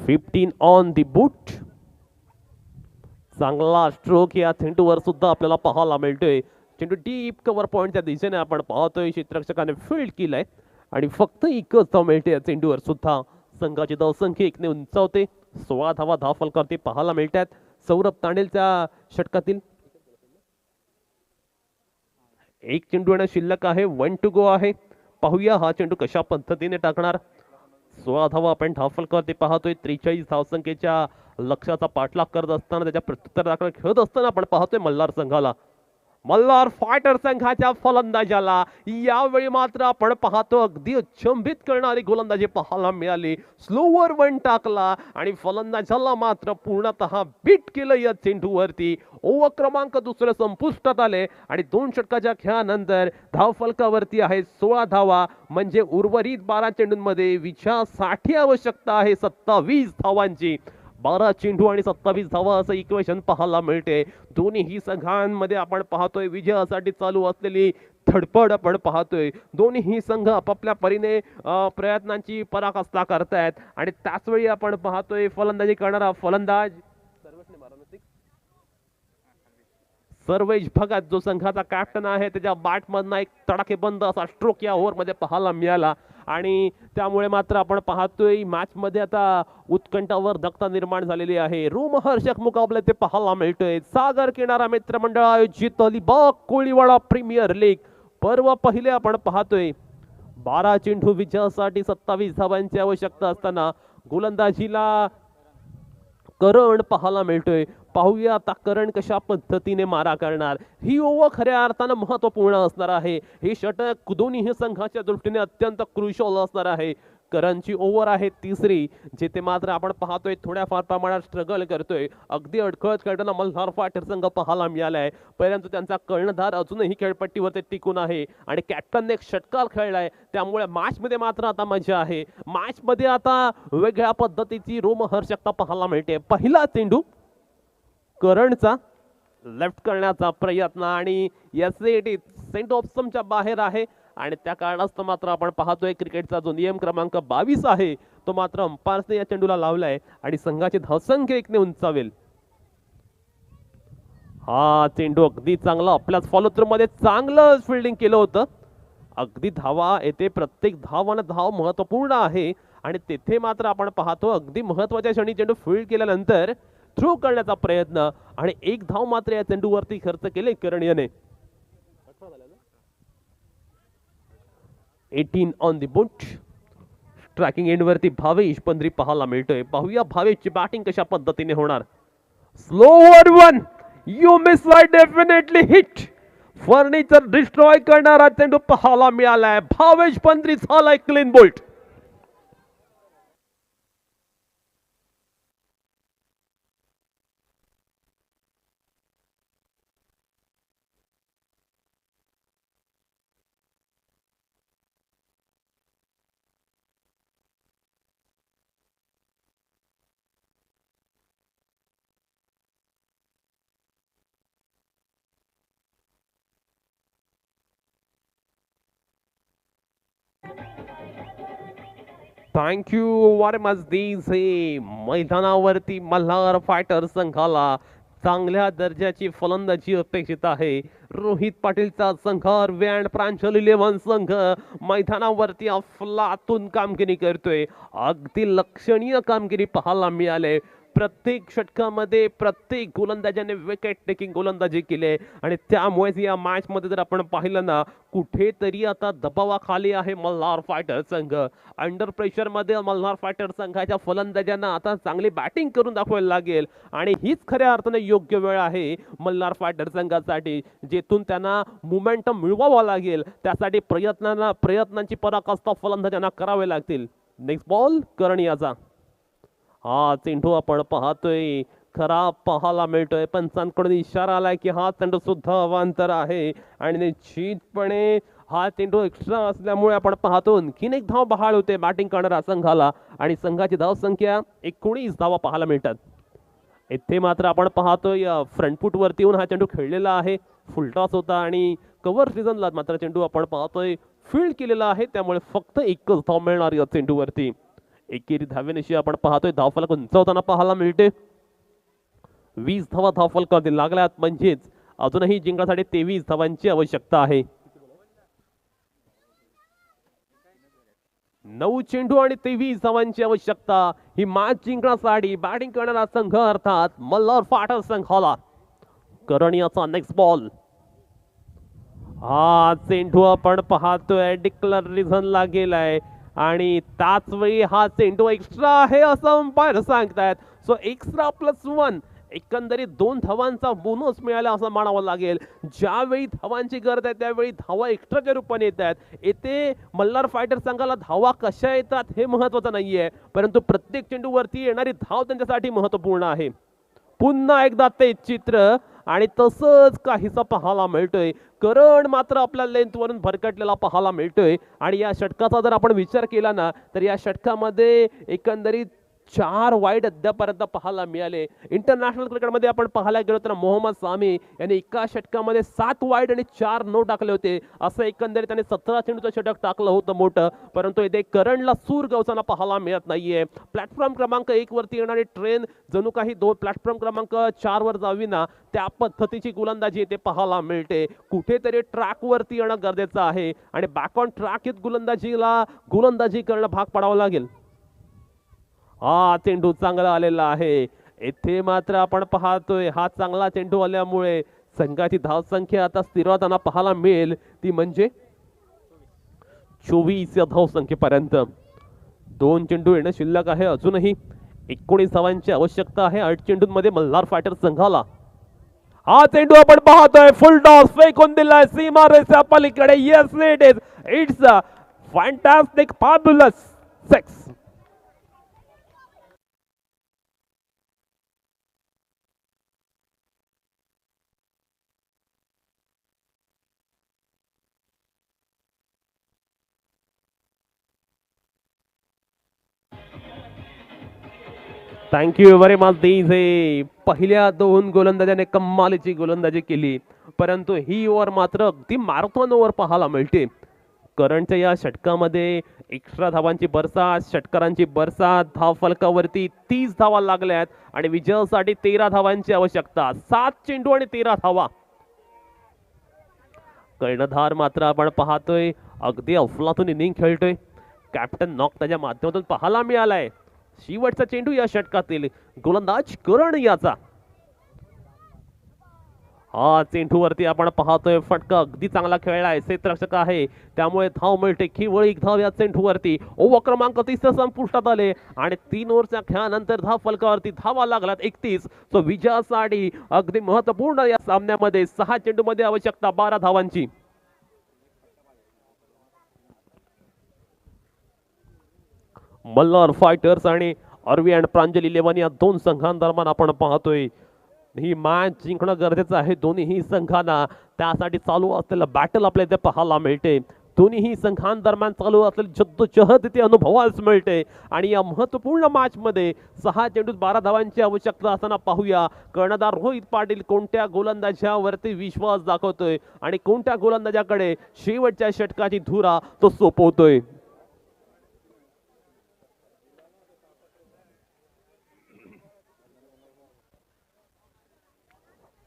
$15 on the boot. चांगला स्ट्रोक या चेंडूवर सुद्धा आपल्याला पाहायला मिळतोय. चेंडू डीप कव्हर पॉईंटच्या दिशेने आपण पाहतोय. क्षेत्ररक्षकाने फील्ड केलाय आणि फक्त एकच धाव मिळते या चेंडूवर सुद्धा. संघाची धावसंख्या 1 ने उंचावते. 16 धावा धाव फलकावरती पाहायला मिळतात. सौरभ तांडेलच्या षटकातील एक चेंडू येणं शिल्लक आहे. 1 to go आहे. पाहूया हा चेंडू कशा पद्धतीने टाकणार. 16 धावा आपण धावफलकावरती पाहतोय. 43 धावसंख्येच्या लक्ष्याचा पाठलाग करत असताना त्याच्या प्रत्युत्तर दाखल खेळत असताना आपण पाहतोय मल्हार संघाला. मल्हार फायटर संघाच्या फलंदाजाला यावेळी मात्र आपण पाहतो अगदी अचंबित करणारी गोलंदाजी पाहायला मिळाली. स्लोवर वन टाकला आणि फलंदाजाला मात्र पूर्णतः बीट केलं या चेंडूवरती. ओव्हर क्रमांक दुसरे संपुष्टात आले आणि 2 षटकाच्या खेळानंतर धावफलकावरती आहे 16 धावा. म्हणजे उर्वरित 12 चेंडूंमध्ये विजयासाठी आवश्यकता आहे 27 धावांची. 12 चेंडू आणि 27 धावा असं इक्वेशन पाहायला मिळते. दोन्ही संघांमध्ये आपण पाहतोय विजयासाठी चालू असलेली धडपड आपण पाहतोय. दोन्ही संघ आपापल्या परीने प्रयत्नांची पराकाष्ठा करतायत आणि त्याचवेळी आपण पाहतोय फलंदाजी करणारा फलंदाज सर्वेश भगत जो संघाचा कॅप्टन आहे त्याच्या बॅटमधनं एक तडाखेबंद असा स्ट्रोक या ओव्हरमध्ये पाहायला मिळाला आणि त्यामुळे मात्र आपण पाहतोय मॅच मध्ये आता उत्कंठावर दगता निर्माण झालेली आहे. रोमहर्षक मुकाबले ते पाहायला मिळतोय. सागर किनारा मित्रमंडळ आयोजित अलिबाग कोळीवाडा प्रीमियर लीग पर्व पहिले आपण पाहतोय 12 चेंडू विजयासाठी 27 धावांची आवश्यकता असताना गोलंदाजीला करण पाहायला मिळतोय. पाहूया आता करण कशा पद्धतीने मारा करणार. ही ओव्हर खऱ्या अर्थानं महत्वपूर्ण असणार आहे. हे षटक दोन्ही संघाच्या दृष्टीने अत्यंत क्रुशियल असणार आहे. करणची ओव्हर आहे 3री जिथे मात्र आपण पाहतोय थोड्याफार प्रमाणात स्ट्रगल करतोय. अगदी अडखळत करताना मल्हार फायटर संघ पाहायला मिळालाय परंतु त्यांचा कर्णधार अजूनही खेळपट्टीवरती टिकून आहे आणि कॅप्टनने एक षटकार खेळलाय. त्यामुळे मॅच मध्ये मात्र आता मजा आहे. मॅच मध्ये आता वेगळ्या पद्धतीची रोमहर्षकता पाहायला मिळते. पहिला चेंडू करणचा लेफ्ट करण्याचा प्रयत्न आणि एसएटी सेंट ऑप्शनच्या बाहेर आहे आणि त्या कारणास्तव मात्र आपण पाहतोय क्रिकेटचा जो नियम क्रमांक 22 आहे तो मात्र अंपायर्सने या चेंडूला लावलाय आणि संघाची धावसंख्या 1 ने उंचावेल. हा चेंडू अगदी चांगला आपल्याच फॉलो थ्रू मध्ये चांगलं फिल्डिंग केलं होतं. अगदी धावा येते. प्रत्येक धाव आणि धाव महत्वपूर्ण आहे आणि तेथे मात्र आपण पाहतो अगदी महत्वाच्या क्षणी चेंडू फील्ड केल्यानंतर थ्रो करण्याचा प्रयत्न आणि 1 धाव मात्र या चेंडूवरती खर्च केले करण याने. 18 on the boot. Striking end वरती भावेश पंधरी पाहायला मिळतोय. पाहूया भावेशची बॅटिंग कशा पद्धतीने होणार. Slower one you miss why definitely hit. Furniture destroy करणारा चेंडू पाहायला मिळालाय. भावेश पंधरी झालाय clean bowled. Thank you very much. This मैदानावरती मल्हार फायटर संघाला चांगल्या दर्जाची फलंदाजी अपेक्षित आहे. रोहित पाटीलचा संघ अँड प्रांजल 11 संघ मैदानावरती अफलातून कामगिरी करतोय. अगदी लक्षणीय कामगिरी पाहायला मिळाले. प्रत्येक षटकामध्ये प्रत्येक गोलंदाजाने विकेट टेकिंग गोलंदाजी केली आणि त्यामुळेच या मॅच मध्ये जर आपण पाहिलं ना कुठेतरी आता दबावाखाली आहे मल्हार फायटर संघ. अंडर प्रेशर मध्ये मल्हार फायटर संघाच्या फलंदाजांना आता चांगली बॅटिंग करून दाखवायला लागेल आणि हीच खऱ्या अर्थाने योग्य वेळ आहे मल्हार फायटर संघासाठी जेथून त्यांना मोमेंटम मिळवावा लागेल. त्यासाठी प्रयत्नांची पराकाष्ठा फलंदाजांना करावे लागतील. नेक्स्ट बॉल करण याचा. हा चेंडू आपण पाहतोय खराब पाहायला मिळतोय. पंचांकडून इशारा आलाय की हा चेंडू सुद्धा अवांतर आहे आणि निश्चितपणे हा चेंडू एक्स्ट्रा असल्यामुळे आपण पाहतो आणखीन 1 धाव बहाल होते बॅटिंग करणाऱ्या संघाला आणि संघाची धावसंख्या 19 धावा पाहायला मिळतात. इथे मात्र आपण पाहतोय फ्रंट फूट वरती येऊन हा चेंडू खेळलेला आहे. फुलटॉस होता आणि कव्हर सीझनला मात्र चेंडू आपण पाहतोय फील्ड केलेला आहे. त्यामुळे फक्त 1च धाव मिळणार या चेंडूवरती. एकेरी धावेनिशी आपण पाहतोय धावफलक उंचावताना पाहायला मिळते. 20 धावा धावफलकावरती लागल्यात, म्हणजेच अजूनही जिंकण्यासाठी 23 धावांची आवश्यकता आहे. 9 चेंडू आणि 23 धावांची आवश्यकता. ही मॅच जिंकण्यासाठी बॅटिंग करणारा संघ अर्थात मल्हार फायटर संघाला. करण याचा नेक्स्ट बॉल. हा चेंडू आपण पाहतोय डिक्लरेशनला गेलाय आणि त्याच वेळी हा चेंडू एक्स्ट्रा आहे असं अंपायर सांगतायत. सो एक्स्ट्रा +1 एकंदरीत 2 धावांचा बोनस मिळाला असं म्हणावं लागेल. ज्यावेळी धावांची गरज आहे त्यावेळी धावा एक्स्ट्राच्या रूपाने येत आहेत. येथे मल्हार फायटर संघाला धावा कशा येतात हे महत्वाचं नाहीये, परंतु प्रत्येक चेंडूवरती येणारी धाव त्यांच्यासाठी महत्वपूर्ण आहे. पुन्हा एकदा ते चित्र आणि तसंच काहीसा पाहायला मिळतोय. करण मात्र आपल्या लेंथवरून भरकटलेला पाहायला मिळतोय आणि या षटकाचा जर आपण विचार केला ना तर या षटकामध्ये एकंदरीत 4 वाईड अद्यापर्यंत पाहायला मिळाले. इंटरनॅशनल क्रिकेटमध्ये आपण पाहायला गेलो तर मोहम्मद सामी यांनी एका षटकामध्ये 7 वाईड आणि 4 नो टाकले होते. असं एकंदरीत त्याने 17 चेंडूचं षटक टाकलं होतं मोठं, परंतु इथे करणला सूर गवताना पाहायला मिळत नाहीये. प्लॅटफॉर्म क्रमांक 1 वरती येणारी ट्रेन जणू काही प्लॅटफॉर्म क्रमांक 4 वर जावी ना त्या पद्धतीची गोलंदाजी इथे पाहायला मिळते. कुठेतरी ट्रॅक वरती येणं गरजेचं आहे आणि बॅक ऑन ट्रॅक गोलंदाजी करणं भाग पडावं लागेल. हा चेंडू चांगला आलेला आहे. येथे मात्र आपण पाहतोय हा चांगला चेंडू आल्यामुळे संघाची धावसंख्या आता स्थिरताना पाहायला मिळेल, ती म्हणजे 24 या धावसंख्येपर्यंत. 2 चेंडू येणं शिल्लक आहे. अजूनही 19 धावांची आवश्यकता आहे 8 चेंडूंमध्ये मल्हार फायटर संघाला. हा चेंडू आपण पाहतोय फुल टॉस फेकून दिलाय सीमारेषा पलीकडे. Yes it is, it's a fantastic fabulous 6. Thank you very much DJ. पहिल्या 2 गोलंदाजाने कमालीची गोलंदाजी केली, परंतु ही ओव्हर मात्र अगदी मॅरेथॉन ओव्हर पाहायला मिळते. करंटच्या या षटकामध्ये एक्स्ट्रा धावांची बरसात, षटकारांची बरसात, धाव फलकावरती 30 धावा लागल्यात आणि विजयासाठी 13 धावांची आवश्यकता. 7 चेंडू आणि 13 धावा. कर्णधार मात्र आपण पाहतोय अगदी अफलातून इनिंग खेळतोय. कॅप्टन नॉक त्याच्या माध्यमातून पाहायला मिळालाय. शेवटचा चेंडू या षटकातील गोलंदाज करण याचा. हा चेंडूवरती आपण पाहतोय फटका अगदी चांगला खेळलाय. क्षेत्ररक्षक आहे त्यामुळे धाव मिळते. केवळ 1 धाव या चेंडूवरती. ओव्हर क्रमांक 30 संपुष्टात आले आणि 3 ओव्हरच्या खेळानंतर धाव फलकावरती धावा लागलात 31. सो विजयासाठी अगदी महत्वपूर्ण या सामन्यामध्ये 6 चेंडूमध्ये आवश्यकता 12 धावांची. मल्हार फायटर्स आणि अरवी अँड प्रांजल 11 या 2 संघांदरम्यान आपण पाहतोय ही मॅच जिंकणं गरजेचं आहे दोन्हीही संघांना. त्यासाठी चालू असलेलं बॅटल आपल्याला इथे पाहायला मिळते. दोन्हीही संघांदरम्यान चालू असलेली जद्दोजहद इथे अनुभवायला मिळते आणि या महत्वपूर्ण मॅच मध्ये 6 चेंडूत 12 धावांची आवश्यकता असताना पाहूया कर्णधार रोहित पाटील कोणत्या गोलंदाजावरती विश्वास दाखवतोय आणि कोणत्या गोलंदाजाकडे शेवटच्या षटकाची धुरा तो सोपवतोय.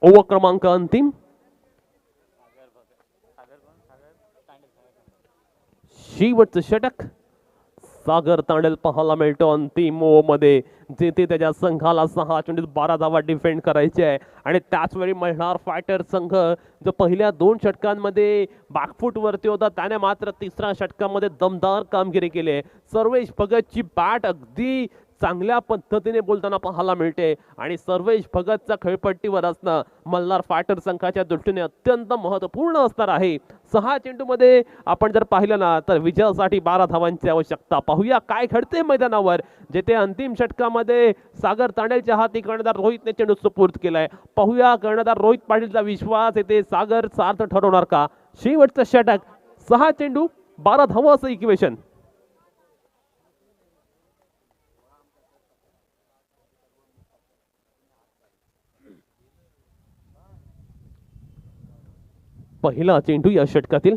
ओव्हर क्रमांक अंतिम. शेवटचं षटक सागर तांडेल पाहायला मिळतो अंतिम ओव्हरमध्ये, जिथे त्याच्या संघाला 6 चेंडूत 12 धावा डिफेंड करायचे आहे. आणि त्याच वेळी मल्हार फायटर संघ जो पहिल्या 2 षटकांमध्ये बॅकफूट वरती होता त्याने मात्र 3ऱ्या षटकामध्ये दमदार कामगिरी केली. सर्वेश भगतची बॅट अगदी चांगल्या पद्धतीने बोलताना पाहायला मिळते आणि सर्वेश भगतचा खेळपट्टीवर असणं मल्हार फायटर संघाच्या दृष्टीने अत्यंत महत्वपूर्ण असणार आहे. 6 चेंडूमध्ये आपण जर पाहिलं ना तर विजयासाठी 12 धावांची आवश्यकता. पाहूया काय घडते मैदानावर, जेथे अंतिम षटकामध्ये सागर तांडेलच्या हाती कर्णधार रोहितने चेंडू सुपूर्द केलाय. पाहूया कर्णधार रोहित पाटीलचा विश्वास येथे सागर सार्थ ठरवणार का. शेवटचं षटक 6 चेंडू 12 धावा असं इक्वेशन. पहिला चेंडू या षटकातील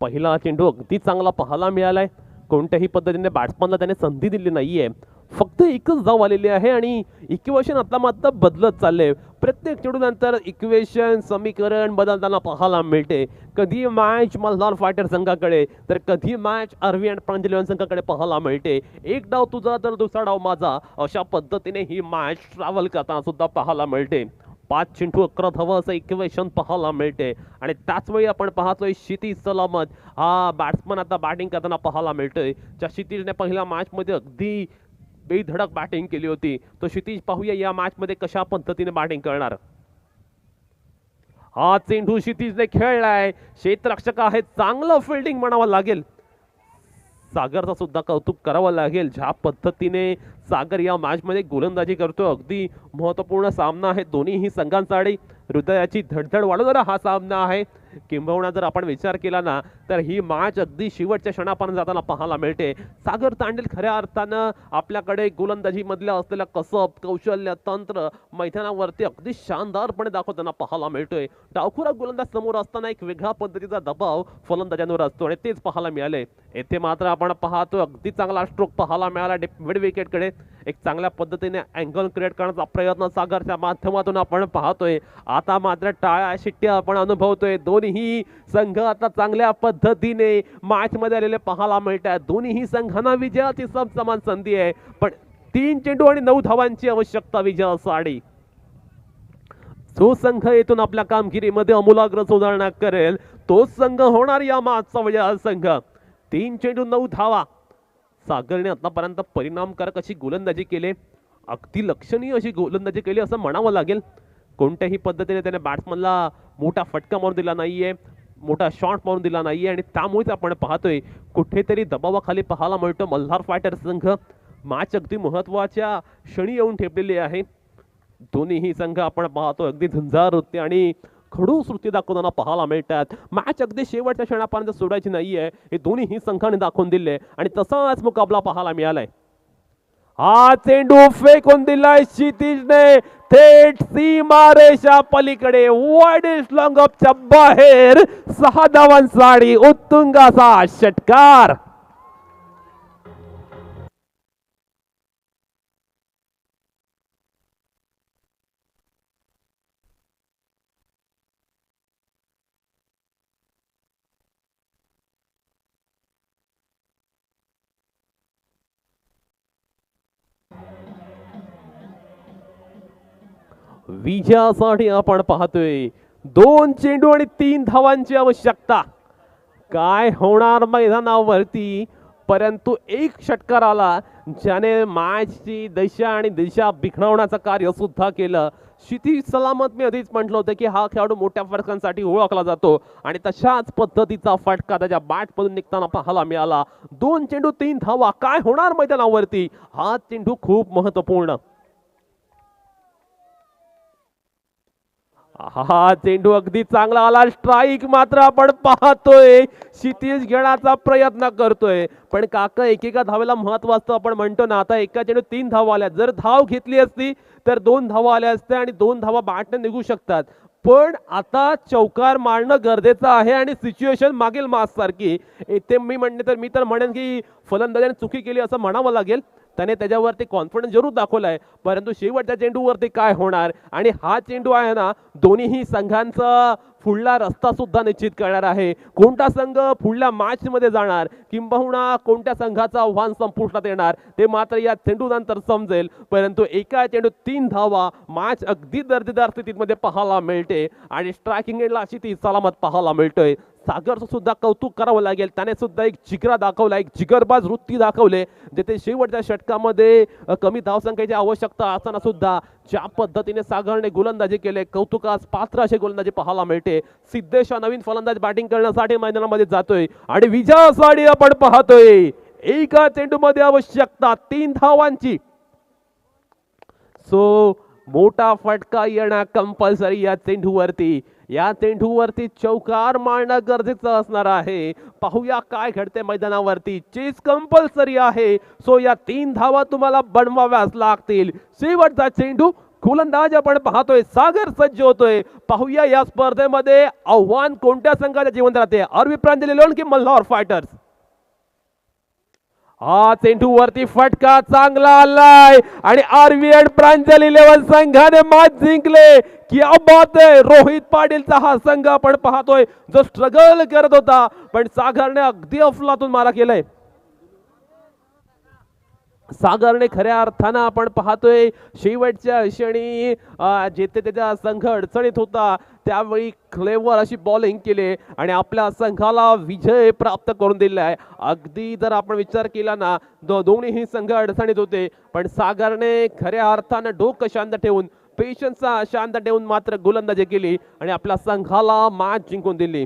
पहिला चेंडू अगदी चांगला पाहायला मिळालाय. कोणत्याही पद्धतीने बॅट्समनला त्याने संधी दिली नाहीये. फक्त एकच धाव आलेली आहे आणि इक्वेशन आता मात्र बदलत चालले. प्रत्येक चेंडूनंतर इक्वेशन समीकरण बदलताना पाहायला मिळते. कधी मॅच मल्हार फायटर संघाकडे तर कधी मॅच आर्वी अँड प्रांजली संघाकडे पाहायला मिळते. एक डाव तुझा तर दुसरा डाव माझा अशा पद्धतीने ही मॅच ट्रॅव्हल करताना सुद्धा पाहायला मिळते. 5 चेंडू 11 धावा असं इक्वेशन पाहायला मिळते आणि त्याच वेळी आपण पाहतोय क्षितिज सलामत हा बॅट्समन आता बॅटिंग करताना पाहायला मिळतोय. ज्या क्षितिजने पहिल्या मॅच मध्ये अगदी बेधडक बॅटिंग केली होती तो क्षितिज पाहूया या मॅच मध्ये कशा पद्धतीने बॅटिंग करणार. हा चेंडू क्षितिजने खेळलाय. क्षेत्ररक्षक आहे, चांगलं फिल्डिंग म्हणावं लागेल. सागरचा सुद्धा कौतुक करावं लागेल ज्या पद्धतीने सागर या मॅच मध्ये गोलंदाजी करतो. अगदी महत्वपूर्ण सामना आहे दोन्ही संघांसाठी. हृदयाची धडधड वाढवणारा हा सामना आहे. किंबहुना जर आपण विचार केला ना तर ही मॅच अगदी शेवटच्या क्षणापर्यंत जाताना पाहायला मिळते. सागर तांडेल खऱ्या अर्थानं आपल्याकडे गोलंदाजी मधल्या असलेल्या कसब, कौशल्य, तंत्र मैदानावरती अगदी शानदारपणे दाखवताना पाहायला मिळतोय. डावखुरा गोलंदाज समोर असताना एक वेगळ्या पद्धतीचा दबाव फलंदाजांवर असतो आणि तेच पाहायला मिळाले. येथे मात्र आपण पाहतो अगदी चांगला स्ट्रोक पाहायला मिळाला मिड विकेटकडे. एक चांगल्या पद्धतीने अँगल क्रिएट करण्याचा प्रयत्न सागरच्या माध्यमातून आपण पाहतोय. आता मात्र टाळ्या शिट्ट्या आपण अनुभवतोय. दोन्ही संघ आता चांगल्या पद्धतीने मॅच मध्ये आलेले पाहायला मिळतात. दोन्ही संघांना विजयाची समान संधी आहे पण 3 चेंडू आणि 9 धावांची आवश्यकता विजयासाठी. जो संघ येथून आपल्या कामगिरीमध्ये अमूलाग्र सुधारणा करेल तोच संघ होणार या मॅचचा विजय संघ. 3 चेंडू 9 धावा. सागरने आतापर्यंत परिणामकारक अशी गोलंदाजी केली. अगदी लक्षणीय अशी गोलंदाजी केली असं म्हणावं लागेल. कोणत्याही पद्धतीने त्याने बॅट्समनला मोठा फटका मारून दिला नाहीये, मोठा शॉट मारून दिला नाहीये आणि त्यामुळेच आपण पाहतोय कुठेतरी दबावाखाली पाहायला मिळतो मल्हार फायटर संघ. मॅच अगदी महत्वाच्या क्षणी येऊन ठेपलेली आहे. दोन्ही संघ आपण पाहतो अगदी झुंजार वृत्ती आणि खडूस वृत्ती दाखवताना पाहायला मिळतात. मॅच अगदी शेवटच्या क्षणापर्यंत सोडायची नाहीये हे दोन्ही संघाने दाखवून दिले आणि तसाच मुकाबला पाहायला मिळालाय. हा चेंडू फेकून दिलाय क्षितिजने थेट सीमारेषा पलीकडे. वाईड लॉंग ऑफच्या बाहेर 6 धावांसाठी उत्तुंगाचा षटकार. विजयासाठी आपण पाहतोय 2 चेंडू आणि 3 धावांची आवश्यकता. काय होणार मैदानावरती परंतु एक षटकार आला ज्याने मॅचची दशा आणि दिशा बिघडवण्याचं कार्य सुद्धा केलं. क्षितिज सलामत मी आधीच म्हटलं होतं की हा खेळाडू मोठ्या फटकांसाठी ओळखला जातो आणि तशाच पद्धतीचा फटका त्याच्या बॅटमधून निघताना पाहायला मिळाला. 2 चेंडू 3 धावा. काय होणार मैदानावरती हा चेंडू खूप महत्वपूर्ण. हा चेंडू अगदी चांगला आला. स्ट्राईक मात्र आपण पाहतोय क्षितिज घेण्याचा प्रयत्न करतोय पण काका एकेका धावेला महत्व असतं आपण म्हणतो ना. आता एका चेंडू 3 धावा आल्या. जर धाव घेतली असती तर 2 धावा आल्या असत्या आणि 2 धावा बॅटने निघू शकतात. पण आता चौकार मारणं गरजेचं आहे आणि सिच्युएशन मागील मॅच सारखी इथे मी तर म्हणेन की फलंदाजाने चुकी केली असं म्हणावं लागेल. त्याने त्याच्यावरती कॉन्फिडन्स जरूर दाखवलाय परंतु शेवटच्या चेंडूवरती काय होणार आणि हा चेंडू आहे ना दोन्ही संघांचा पुढला रस्ता सुद्धा निश्चित करणार आहे. कोणता संघ पुढल्या मॅच मध्ये जाणार किंबहुना कोणत्या संघाचा आव्हान संपुष्टात येणार ते मात्र या चेंडूनंतर समजेल. परंतु एका चेंडू 3 धावा. मॅच अगदी दर्जेदार स्थितीमध्ये पाहायला मिळते आणि स्ट्रायकिंग एंडला अशी ती सलामत पाहायला मिळतोय. सागरचं सुद्धा कौतुक करावं लागेल. त्याने सुद्धा एक जिगरा दाखवला, एक जिगरबाज वृत्ती दाखवले जिथे शेवटच्या षटकामध्ये कमी धावसंख्येची आवश्यकता असताना सुद्धा ज्या पद्धतीने सागरने गोलंदाजी केले कौतुकास पात्र अशी गोलंदाजी पाहायला मिळते. सिद्धेश नवीन फलंदाज बॅटिंग करण्यासाठी मैदानामध्ये जातोय आणि विजयासाठी आपण पाहतोय एका चेंडूमध्ये आवश्यकता 3 धावांची. सो मोठा फटका येणं कंपल्सरी या चेंडूवरती. या चेंडूवरती चौकार मारणं गरजेचं असणार आहे. पाहूया काय घडते मैदानावरती. चेस कंपल्सरी आहे. सो या 3 धावा तुम्हाला बनवाव्याच लागतील. शेवटचा चेंडू गोलंदाज आपण पाहतोय सागर सज्ज होतोय. पाहूया या स्पर्धेमध्ये आव्हान कोणत्या संघाच्या जिवंत राहते. आर्वी प्रांजली लोण की मल्हार फायटर्स. हा चेंडू वरती फटका चांगला आलाय आणि आरव्हीएड प्रांजल 11 संघाने मॅच जिंकले. क्या बात आहे. रोहित पाटीलचा हा संघ आपण पाहतोय जो स्ट्रगल करत होता, पण सागरने अगदी अफलातून मारा केलाय. सागरने खऱ्या अर्थानं आपण पाहतोय शेवटच्या क्षणी जेथे त्याचा संघ अडचणीत होता त्यावेळी क्लेवर अशी बॉलिंग केली आणि आपल्या संघाला विजय प्राप्त करून दिलाय. अगदी जर आपण विचार केला ना, दोन्हीही संघ अडचणीत होते, पण सागरने खऱ्या अर्थानं डोकं शांत ठेवून, पेशन्स शांत ठेवून मात्र गोलंदाजी केली आणि आपल्या संघाला मॅच जिंकून दिली.